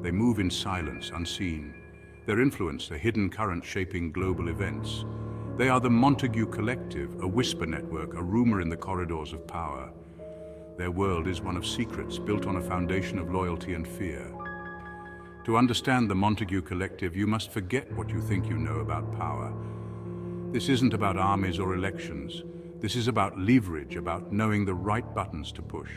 They move in silence, unseen. Their influence, a hidden current shaping global events. They are the Montague Collective, a whisper network, a rumor in the corridors of power. Their world is one of secrets, built on a foundation of loyalty and fear. To understand the Montague Collective, you must forget what you think you know about power. This isn't about armies or elections. This is about leverage, about knowing the right buttons to push.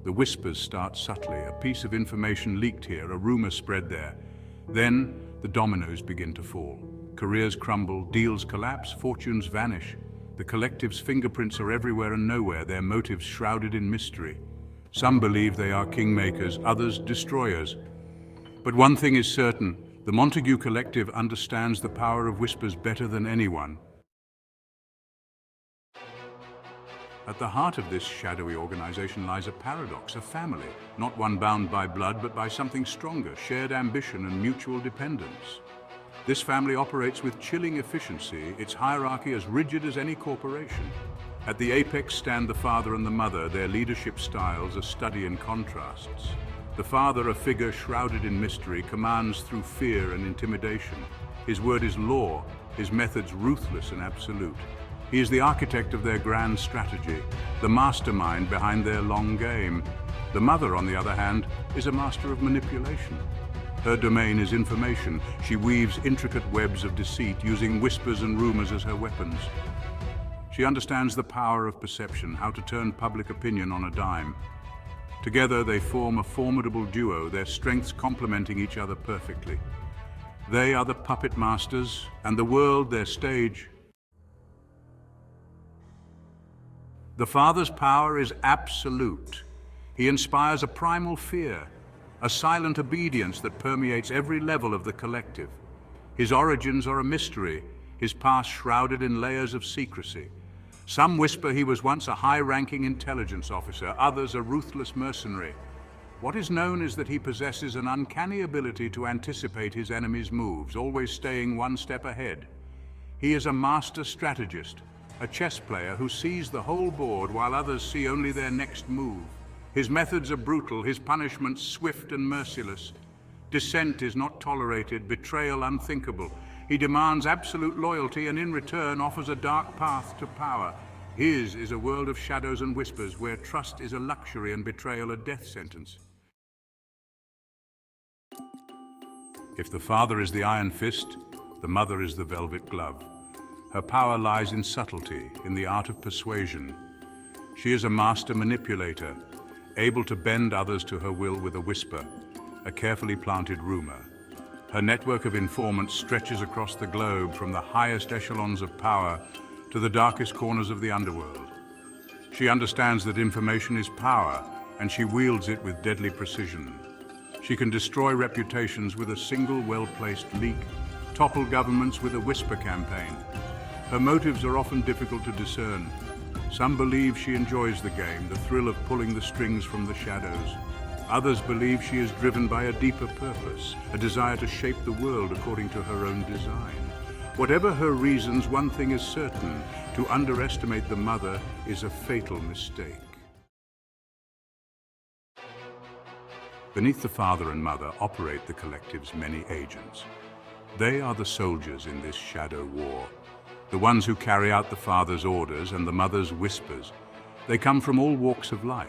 The whispers start subtly, a piece of information leaked here, a rumor spread there. Then the dominoes begin to fall. Careers crumble, deals collapse, fortunes vanish. The collective's fingerprints are everywhere and nowhere, their motives shrouded in mystery. Some believe they are kingmakers, others destroyers. But one thing is certain, the Montague Collective understands the power of whispers better than anyone. At the heart of this shadowy organization lies a paradox, a family, not one bound by blood, but by something stronger, shared ambition and mutual dependence. This family operates with chilling efficiency, its hierarchy as rigid as any corporation. At the apex stand the father and the mother, their leadership styles a study in contrasts. The father, a figure shrouded in mystery, commands through fear and intimidation. His word is law, his methods ruthless and absolute. He is the architect of their grand strategy, the mastermind behind their long game. The mother, on the other hand, is a master of manipulation. Her domain is information. She weaves intricate webs of deceit, using whispers and rumors as her weapons. She understands the power of perception, how to turn public opinion on a dime. Together they form a formidable duo, their strengths complementing each other perfectly. They are the puppet masters, and the world their stage. The father's power is absolute. He inspires a primal fear, a silent obedience that permeates every level of the collective. His origins are a mystery, his past shrouded in layers of secrecy. Some whisper he was once a high-ranking intelligence officer, others a ruthless mercenary. What is known is that he possesses an uncanny ability to anticipate his enemy's moves, always staying one step ahead. He is a master strategist, a chess player who sees the whole board while others see only their next move. His methods are brutal, his punishments swift and merciless. Dissent is not tolerated, betrayal unthinkable. He demands absolute loyalty and in return offers a dark path to power. His is a world of shadows and whispers where trust is a luxury and betrayal a death sentence. If the father is the iron fist, the mother is the velvet glove. Her power lies in subtlety, in the art of persuasion. She is a master manipulator, able to bend others to her will with a whisper, a carefully planted rumor. Her network of informants stretches across the globe from the highest echelons of power to the darkest corners of the underworld. She understands that information is power, and she wields it with deadly precision. She can destroy reputations with a single well-placed leak, topple governments with a whisper campaign. Her motives are often difficult to discern. Some believe she enjoys the game, the thrill of pulling the strings from the shadows. Others believe she is driven by a deeper purpose, a desire to shape the world according to her own design. Whatever her reasons, one thing is certain: to underestimate the mother is a fatal mistake. Beneath the father and mother operate the collective's many agents. They are the soldiers in this shadow war, the ones who carry out the father's orders and the mother's whispers. They come from all walks of life.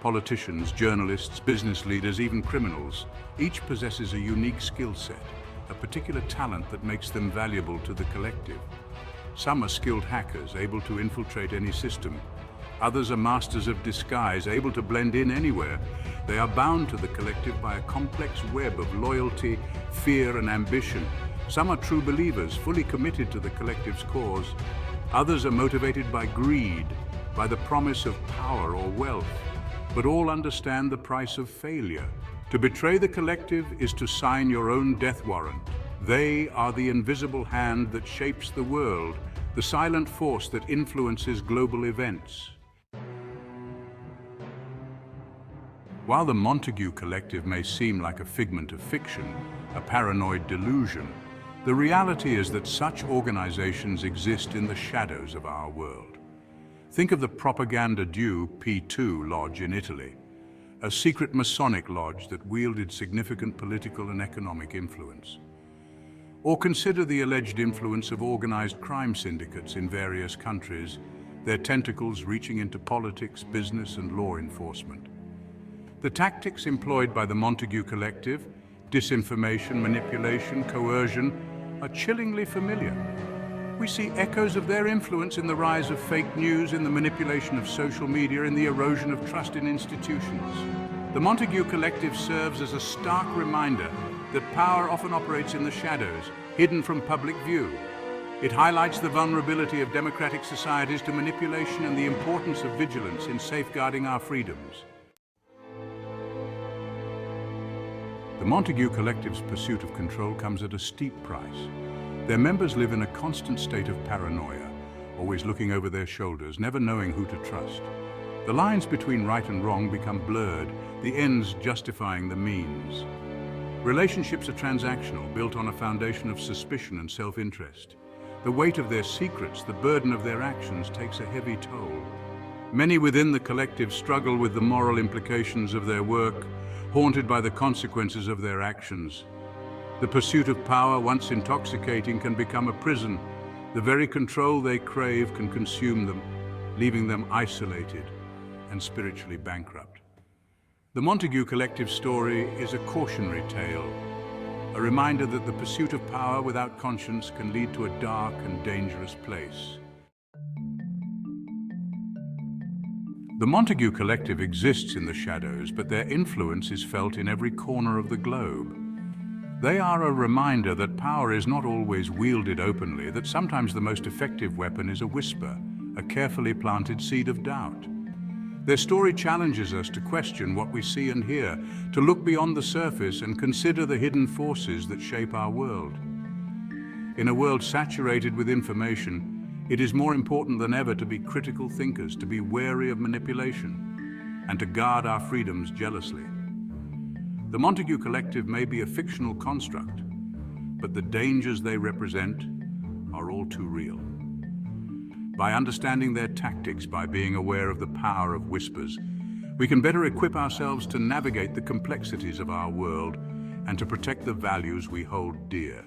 Politicians, journalists, business leaders, even criminals. Each possesses a unique skill set, a particular talent that makes them valuable to the collective. Some are skilled hackers, able to infiltrate any system. Others are masters of disguise, able to blend in anywhere. They are bound to the collective by a complex web of loyalty, fear, and ambition. Some are true believers, fully committed to the collective's cause. Others are motivated by greed, by the promise of power or wealth. But all understand the price of failure. To betray the collective is to sign your own death warrant. They are the invisible hand that shapes the world, the silent force that influences global events. While the Montague Collective may seem like a figment of fiction, a paranoid delusion, the reality is that such organizations exist in the shadows of our world. Think of the Propaganda Due P2 lodge in Italy. a secret Masonic lodge that wielded significant political and economic influence. Or consider the alleged influence of organized crime syndicates in various countries, their tentacles reaching into politics, business, and law enforcement. The tactics employed by the Montague Collective, disinformation, manipulation, coercion, are chillingly familiar. We see echoes of their influence in the rise of fake news, in the manipulation of social media, in the erosion of trust in institutions. The Montague Collective serves as a stark reminder that power often operates in the shadows, hidden from public view. It highlights the vulnerability of democratic societies to manipulation and the importance of vigilance in safeguarding our freedoms. The Montague Collective's pursuit of control comes at a steep price. Their members live in a constant state of paranoia, always looking over their shoulders, never knowing who to trust. The lines between right and wrong become blurred, the ends justifying the means. Relationships are transactional, built on a foundation of suspicion and self-interest. The weight of their secrets, the burden of their actions, takes a heavy toll. Many within the collective struggle with the moral implications of their work, haunted by the consequences of their actions. The pursuit of power, once intoxicating, can become a prison. The very control they crave can consume them, leaving them isolated and spiritually bankrupt. The Montague Collective story is a cautionary tale, a reminder that the pursuit of power without conscience can lead to a dark and dangerous place. The Montague Collective exists in the shadows, but their influence is felt in every corner of the globe. They are a reminder that power is not always wielded openly, that sometimes the most effective weapon is a whisper, a carefully planted seed of doubt. Their story challenges us to question what we see and hear, to look beyond the surface and consider the hidden forces that shape our world. In a world saturated with information, it is more important than ever to be critical thinkers, to be wary of manipulation, and to guard our freedoms jealously. The Montague Collective may be a fictional construct, but the dangers they represent are all too real. By understanding their tactics, by being aware of the power of whispers, we can better equip ourselves to navigate the complexities of our world and to protect the values we hold dear.